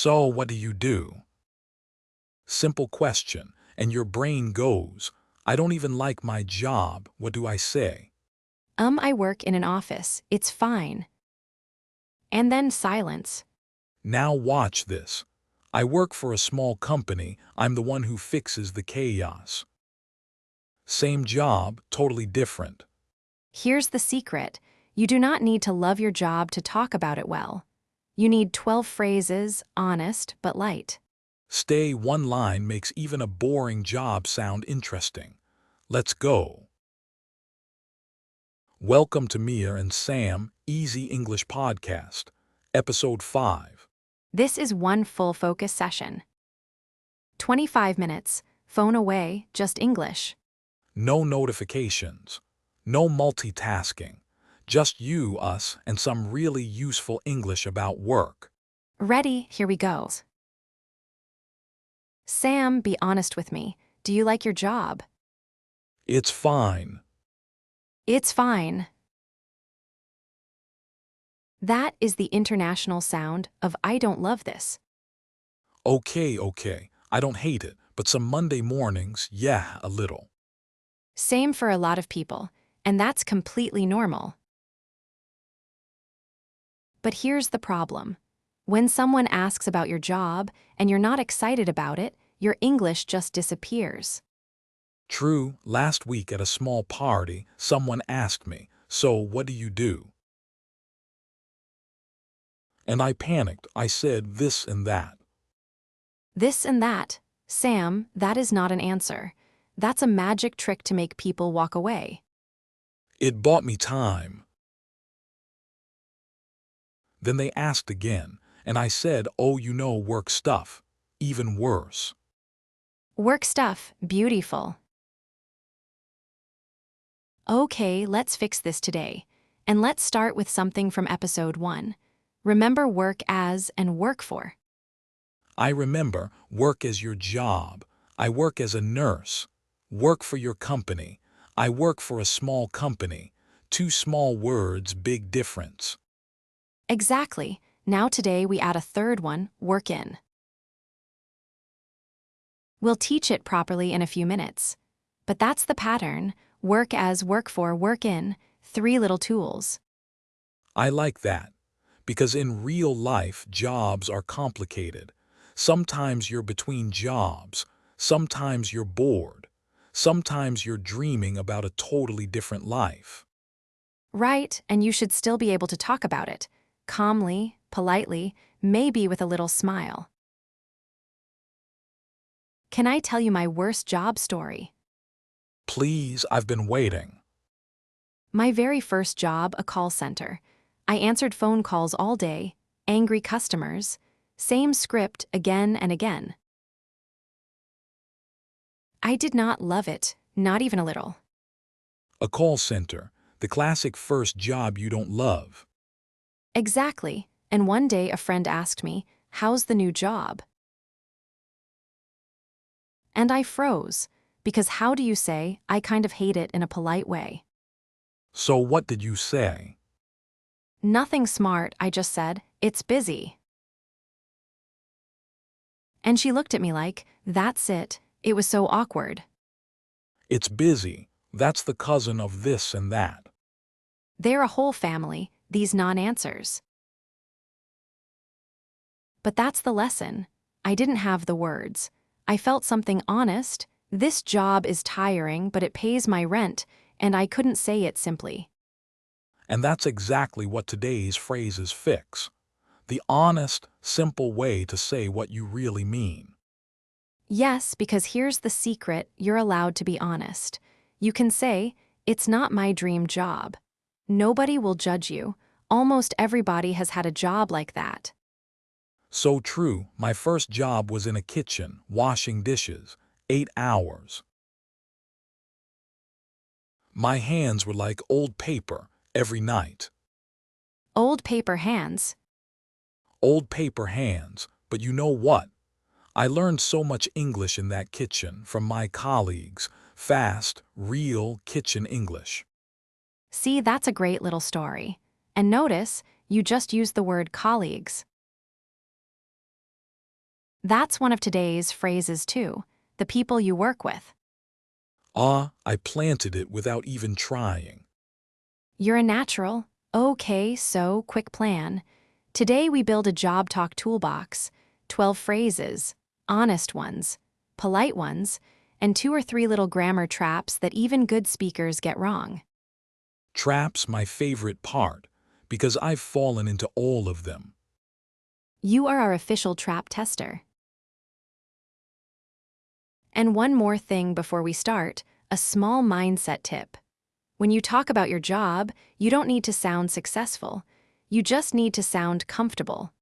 So, what do you do? Simple question, and your brain goes, I don't even like my job, what do I say? I work in an office. It's fine. And then silence. Now watch this. I work for a small company, I'm the one who fixes the chaos. Same job, totally different. Here's the secret. You do not need to love your job to talk about it well. You need 12 phrases, honest but light. Stay one line makes even a boring job sound interesting. Let's go. Welcome to Mia and Sam, Easy English Podcast, Episode 5. This is one full focus session. 25 minutes, phone away, just English. No notifications, no multitasking, just you, us, and some really useful English about work. Ready? Here we go. Sam, be honest with me. Do you like your job? It's fine. It's fine. That is the international sound of I don't love this. Okay, I don't hate it, but some Monday mornings, yeah, a little. Same for a lot of people, and that's completely normal. But here's the problem. When someone asks about your job and you're not excited about it, your English just disappears. True, last week at a small party, someone asked me, so what do you do? And I panicked, I said this and that. This and that. Sam, that is not an answer. That's a magic trick to make people walk away. It bought me time. Then they asked again, and I said, oh, you know, work stuff. Even worse. Work stuff, beautiful. Okay, let's fix this today. And let's start with something from episode 1. Remember work as and work for. I remember work as your job. I work as a nurse. Work for your company. I work for a small company. Two small words, big difference. Exactly. Now today we add a third one, work in. We'll teach it properly in a few minutes. But that's the pattern. Work as, work for, work in. 3 little tools. I like that. Because in real life, jobs are complicated. Sometimes you're between jobs. Sometimes you're bored. Sometimes you're dreaming about a totally different life. Right, and you should still be able to talk about it. Calmly, politely, maybe with a little smile. Can I tell you my worst job story? Please, I've been waiting. My very first job, a call center. I answered phone calls all day, angry customers, same script again and again. I did not love it, not even a little. A call center, the classic first job you don't love. Exactly, and one day a friend asked me, how's the new job? And I froze, because how do you say, I kind of hate it in a polite way? So what did you say? Nothing smart, I just said, it's busy. And she looked at me like, that's it, it was so awkward. It's busy. That's the cousin of this and that. They're a whole family, these non-answers. But that's the lesson. I didn't have the words. I felt something honest. This job is tiring, but it pays my rent, and I couldn't say it simply. And that's exactly what today's phrases fix. The honest, simple way to say what you really mean. Yes, because here's the secret, you're allowed to be honest. You can say, it's not my dream job. Nobody will judge you. Almost everybody has had a job like that. So true, my first job was in a kitchen, washing dishes, 8 hours. My hands were like old paper every night. Old paper hands. Old paper hands, but you know what? I learned so much English in that kitchen from my colleagues, fast, real kitchen English. See, that's a great little story. And notice, you just used the word colleagues. That's one of today's phrases too. The people you work with. I planted it without even trying. You're a natural. Okay, so quick plan. Today we build a job talk toolbox. 12 phrases, honest ones, polite ones, and 2 or 3 little grammar traps that even good speakers get wrong. Traps my favorite part, because I've fallen into all of them. You are our official trap tester. And one more thing before we start, a small mindset tip. When you talk about your job, you don't need to sound successful. You just need to sound comfortable.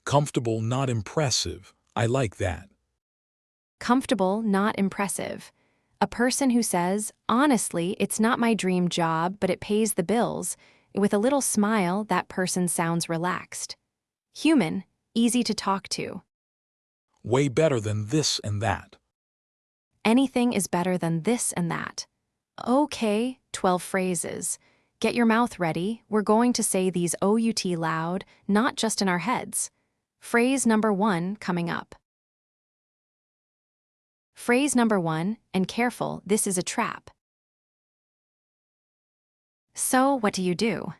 Comfortable, not impressive. I like that. Comfortable, not impressive. A person who says, honestly, it's not my dream job, but it pays the bills, with a little smile, that person sounds relaxed. Human, easy to talk to. Way better than this and that. Anything is better than this and that. Okay, 12 phrases. Get your mouth ready. We're going to say these OUT loud, not just in our heads. Phrase number 1 coming up. Phrase number 1, and careful, this is a trap. So, what do you do?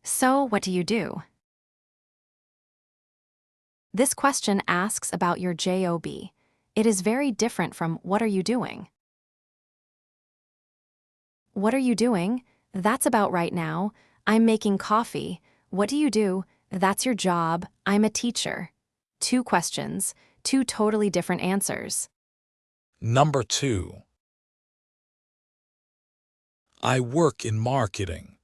So, what do you do? This question asks about your job. It is very different from what are you doing? What are you doing? That's about right now. I'm making coffee. What do you do? That's your job. I'm a teacher. 2 questions, 2 totally different answers. Number 2. I work in marketing.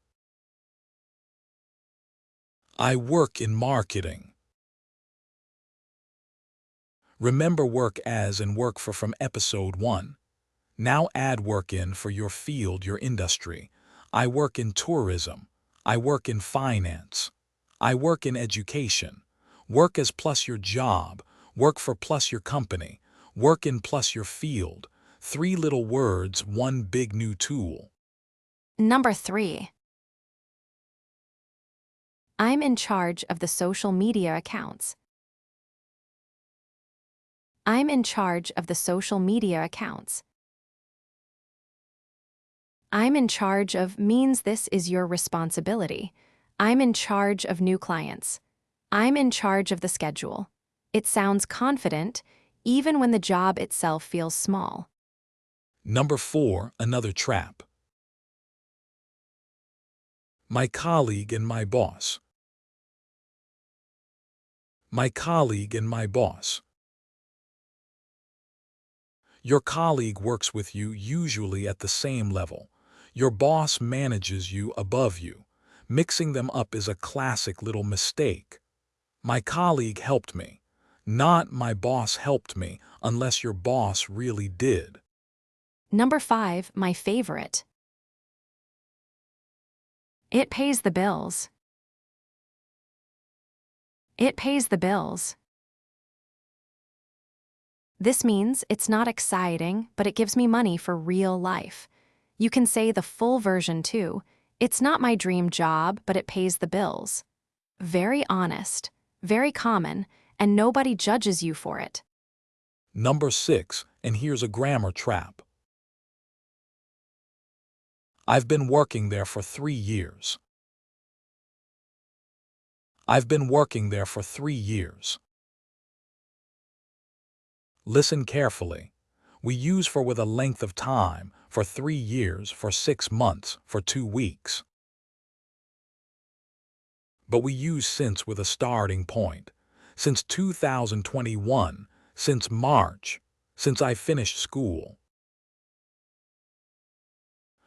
I work in marketing. Remember work as and work for from episode 1. Now add work in for your field, your industry. I work in tourism. I work in finance. I work in education. Work as plus your job. Work for plus your company. Work in plus your field. 3 little words, 1 big new tool. Number 3. I'm in charge of the social media accounts. I'm in charge of the social media accounts. I'm in charge of means this is your responsibility. I'm in charge of new clients. I'm in charge of the schedule. It sounds confident, even when the job itself feels small. Number 4, another trap. My colleague and my boss. My colleague and my boss. Your colleague works with you usually at the same level. Your boss manages you above you. Mixing them up is a classic little mistake. My colleague helped me. Not my boss helped me, unless your boss really did. Number 5, my favorite. It pays the bills. It pays the bills. This means it's not exciting, but it gives me money for real life. You can say the full version too. It's not my dream job, but it pays the bills. Very honest, very common, and nobody judges you for it. Number 6, and here's a grammar trap. I've been working there for 3 years. I've been working there for 3 years. Listen carefully. We use for with a length of time, for 3 years, for 6 months, for 2 weeks. But we use since with a starting point. Since 2021, since March, since I finished school.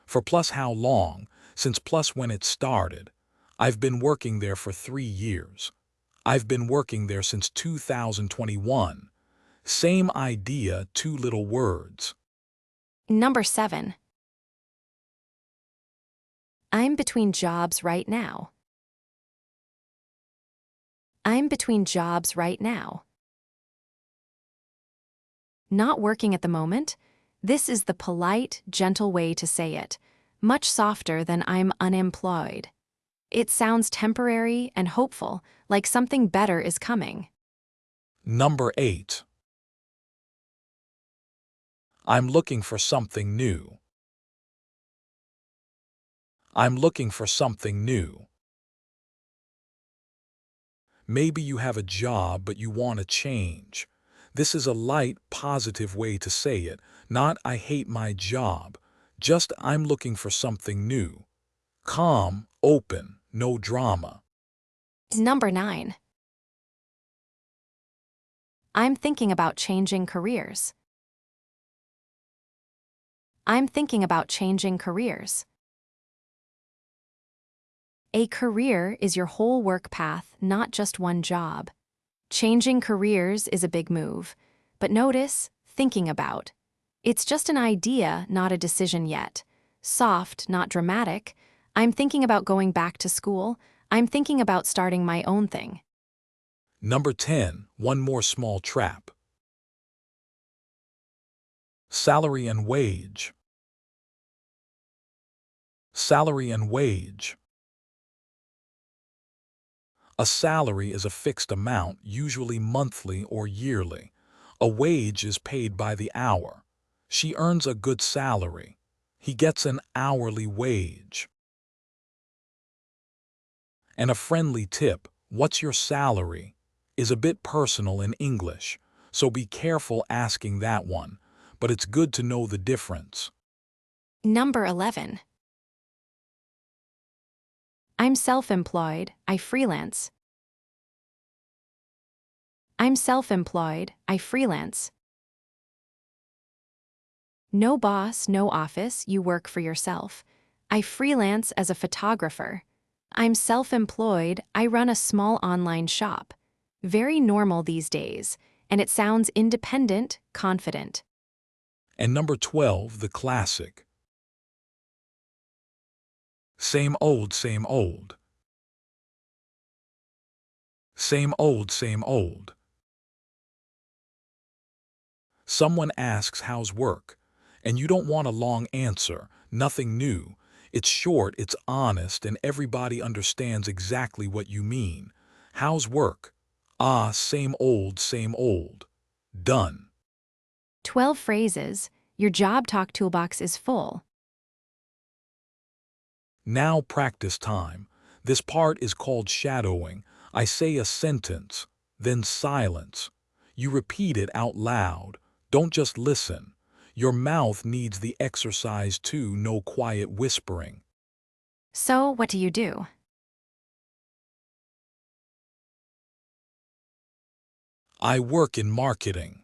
For plus how long, since plus when it started. I've been working there for 3 years. I've been working there since 2021. Same idea, 2 little words. Number 7. I'm between jobs right now. I'm between jobs right now. Not working at the moment? This is the polite, gentle way to say it, much softer than I'm unemployed. It sounds temporary and hopeful, like something better is coming. Number 8. I'm looking for something new. I'm looking for something new. Maybe you have a job but you want to change. This is a light, positive way to say it, not I hate my job, just I'm looking for something new. Calm, open, no drama. Number 9. I'm thinking about changing careers. I'm thinking about changing careers. A career is your whole work path, not just one job. Changing careers is a big move. But notice, thinking about. It's just an idea, not a decision yet. Soft, not dramatic. I'm thinking about going back to school. I'm thinking about starting my own thing. Number 10. One more small trap. Salary and wage. Salary and wage. A salary is a fixed amount, usually monthly or yearly. A wage is paid by the hour. She earns a good salary. He gets an hourly wage. And a friendly tip, what's your salary, is a bit personal in English, so be careful asking that one, but it's good to know the difference. Number 11. I'm self-employed, I freelance. I'm self-employed, I freelance. No boss, no office, you work for yourself. I freelance as a photographer. I'm self-employed, I run a small online shop. Very normal these days, and it sounds independent, confident. And number 12, the classic. Same old, same old. Same old, same old. Someone asks how's work, and you don't want a long answer, nothing new. It's short, it's honest, and everybody understands exactly what you mean. How's work? Ah, same old, same old. Done. 12 phrases. Your job talk toolbox is full. Now practice time. This part is called shadowing. I say a sentence, then silence. You repeat it out loud. Don't just listen. Your mouth needs the exercise too, no quiet whispering. So, what do you do? I work in marketing.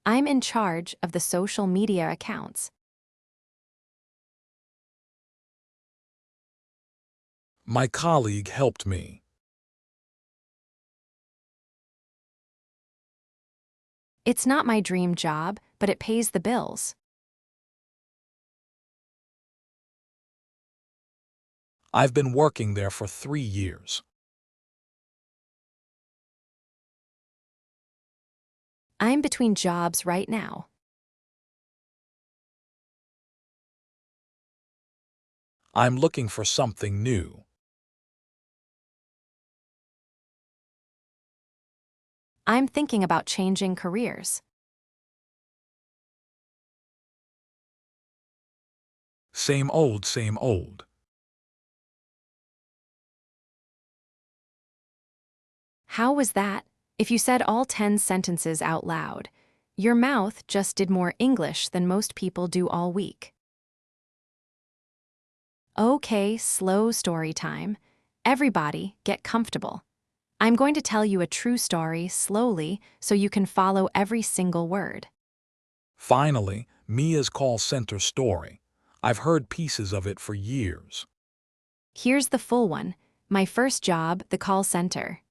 I'm in charge of the social media accounts. My colleague helped me. It's not my dream job, but it pays the bills. I've been working there for 3 years. I'm between jobs right now. I'm looking for something new. I'm thinking about changing careers. Same old, same old. How was that? If you said all 10 sentences out loud, your mouth just did more English than most people do all week. Okay, slow story time. Everybody, get comfortable. I'm going to tell you a true story slowly so you can follow every single word. Finally, Mia's call center story. I've heard pieces of it for years. Here's the full one. My first job, the call center.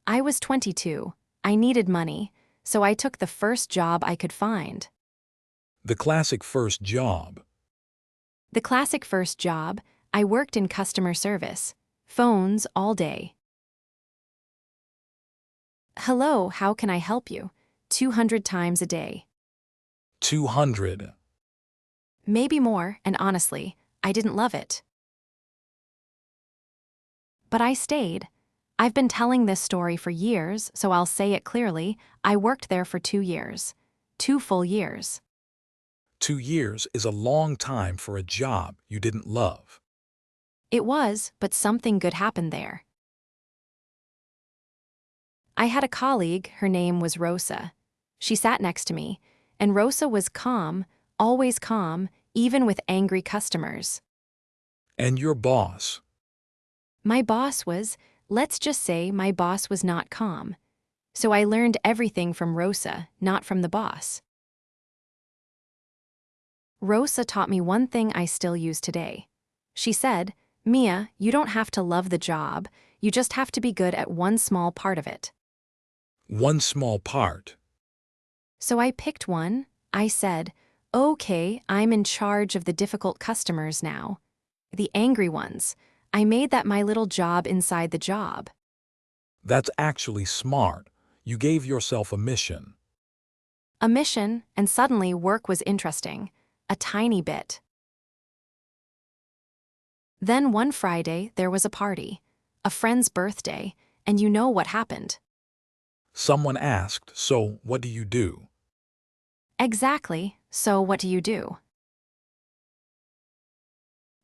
I was 22. I needed money, so I took the first job I could find. The classic first job. The classic first job, I worked in customer service. Phones all day. Hello, how can I help you? 200 times a day. 200. Maybe more, and honestly, I didn't love it. But I stayed. I've been telling this story for years, so I'll say it clearly. I worked there for 2 years. 2 full years. 2 years is a long time for a job you didn't love. It was, but something good happened there. I had a colleague, her name was Rosa. She sat next to me, and Rosa was calm, always calm, even with angry customers. And your boss? My boss was, let's just say my boss was not calm. So I learned everything from Rosa, not from the boss. Rosa taught me one thing I still use today. She said, Mia, you don't have to love the job, you just have to be good at one small part of it. One small part. So I picked one. I said, okay, I'm in charge of the difficult customers now. The angry ones. I made that my little job inside the job. That's actually smart. You gave yourself a mission. A mission, and suddenly work was interesting. A tiny bit. Then one Friday there was a party. A friend's birthday, and you know what happened. Someone asked, so what do you do? Exactly, so what do you do?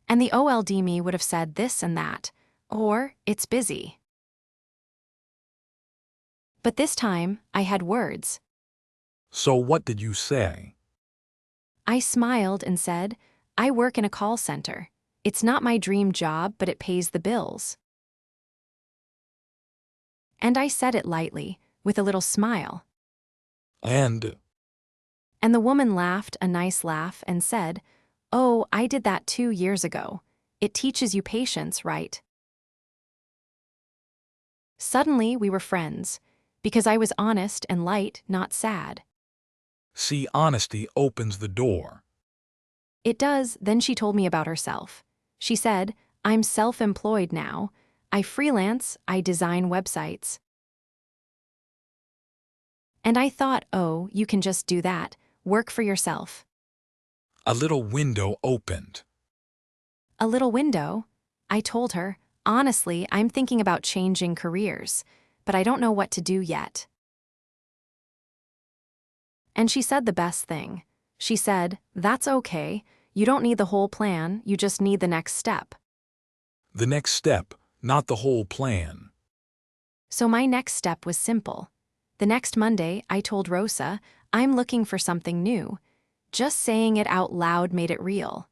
And the old me would have said this and that, or it's busy. But this time, I had words. So what did you say? I smiled and said, I work in a call center. It's not my dream job, but it pays the bills. And I said it lightly, with a little smile. And And the woman laughed a nice laugh and said, oh, I did that 2 years ago. It teaches you patience, right? Suddenly we were friends, because I was honest and light, not sad. see, honesty opens the door. It does. Then she told me about herself. She said, I'm self-employed now. I freelance, I design websites. And I thought, oh, you can just do that. Work for yourself. A little window opened. A little window? I told her, honestly, I'm thinking about changing careers, but I don't know what to do yet. And she said the best thing. She said, that's okay. You don't need the whole plan, you just need the next step. The next step, not the whole plan. So my next step was simple. The next Monday, I told Rosa, I'm looking for something new. Just saying it out loud made it real.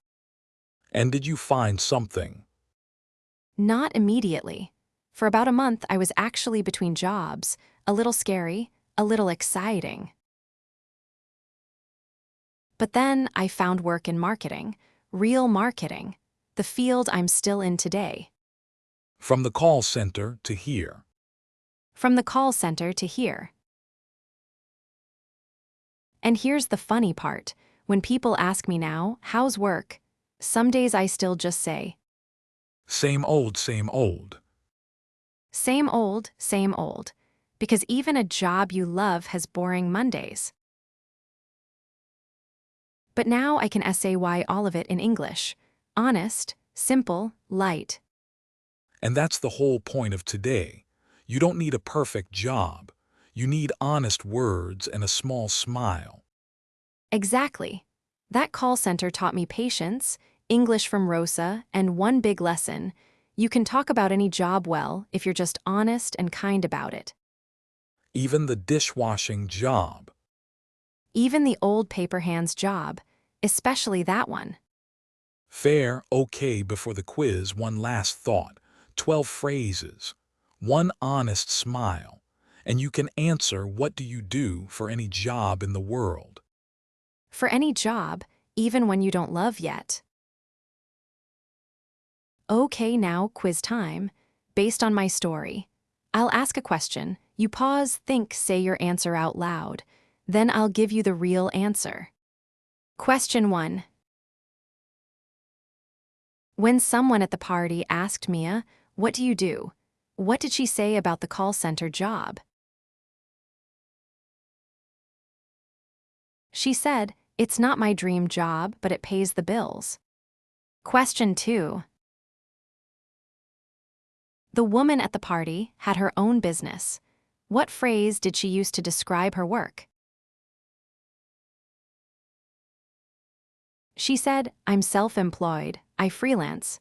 And did you find something? Not immediately. For about a month, I was actually between jobs, a little scary, a little exciting. But then I found work in marketing, real marketing, the field I'm still in today. From the call center to here. From the call center to here. And here's the funny part. When people ask me now, how's work? Some days I still just say, Same old, same old. same old, same old. Because even a job you love has boring Mondays. But now I can say all of it in English. Honest, simple, light. And that's the whole point of today. You don't need a perfect job. You need honest words and a small smile. Exactly. That call center taught me patience, English from Rosa, and one big lesson. You can talk about any job well if you're just honest and kind about it. Even the dishwashing job. Even the old paper hands job, especially that one. Fair, okay before the quiz, one last thought. 12 phrases. One honest smile. And you can answer what do you do for any job in the world. For any job, even when you don't love yet. Okay, now quiz time. Based on my story, I'll ask a question. You pause, think, say your answer out loud. Then I'll give you the real answer. Question 1. When someone at the party asked Mia, what do you do? What did she say about the call center job? She said, It's not my dream job, but it pays the bills. Question 2. The woman at the party had her own business. What phrase did she use to describe her work? She said, I'm self-employed, I freelance.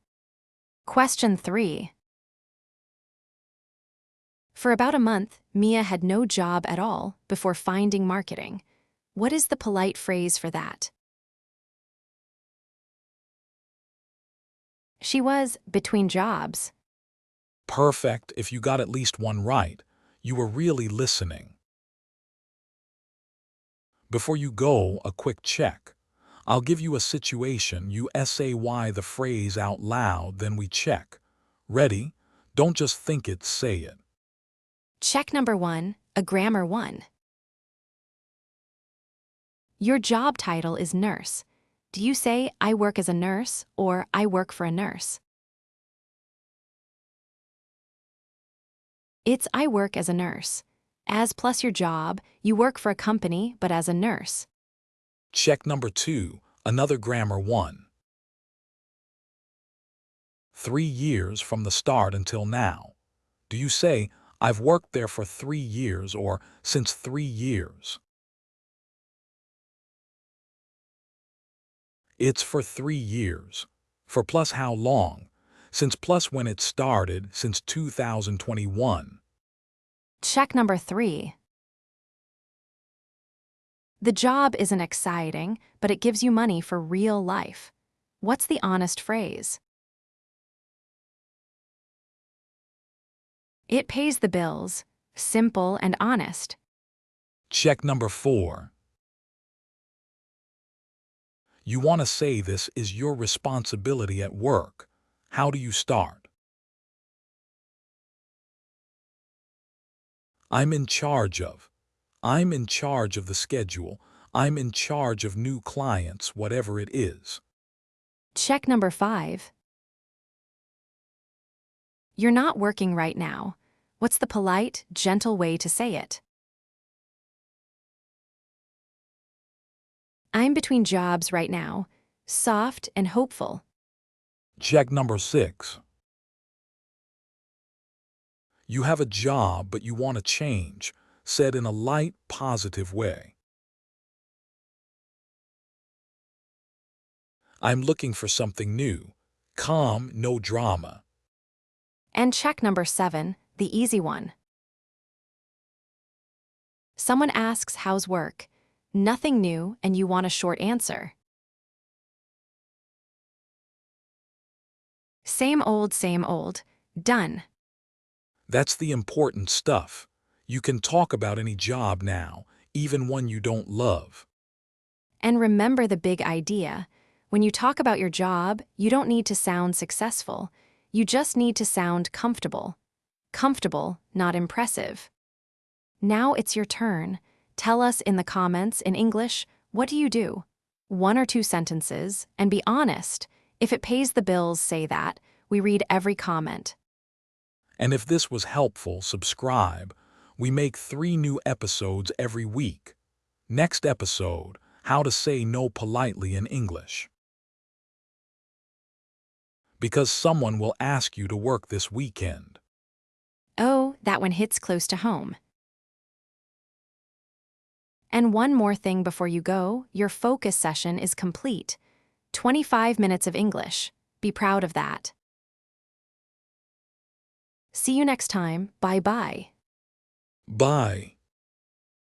Question 3. For about a month, Mia had no job at all before finding marketing. What is the polite phrase for that? She was between jobs. Perfect if you got at least one right. You were really listening. Before you go, a quick check. I'll give you a situation, you say the phrase out loud, then we check. Ready? Don't just think it, say it. Check number 1, a grammar 1. Your job title is nurse. Do you say, I work as a nurse, or I work for a nurse? It's I work as a nurse. As plus your job, you work for a company, but as a nurse. Check number 2, another grammar 1. 3 years from the start until now. Do you say, I've worked there for 3 years, or since 3 years? It's for 3 years. For plus how long? Since plus when it started, since 2021. Check number 3. The job isn't exciting, but it gives you money for real life. What's the honest phrase? It pays the bills. Simple and honest. Check number 4. You want to say this is your responsibility at work. How do you start? I'm in charge of. I'm in charge of the schedule. I'm in charge of new clients, whatever it is. Check number 5. You're not working right now. What's the polite, gentle way to say it? I'm between jobs right now. Soft and hopeful. Check number 6. You have a job, but you want to change, said in a light, positive way. I'm looking for something new. Calm, no drama. And check number 7, the easy one. Someone asks how's work. Nothing new, and you want a short answer. Same old, done. That's the important stuff. You can talk about any job now, even one you don't love. And remember the big idea. When you talk about your job, you don't need to sound successful. You just need to sound comfortable. Comfortable, not impressive. Now it's your turn. Tell us in the comments in English, what do you do? 1 or 2 sentences, and be honest. If it pays the bills, say that. We read every comment. And if this was helpful, subscribe. We make 3 new episodes every week. Next episode, how to say no politely in English. Because someone will ask you to work this weekend. Oh, that one hits close to home. And one more thing before you go, your focus session is complete. 25 minutes of English. Be proud of that. See you next time. Bye-bye. Bye.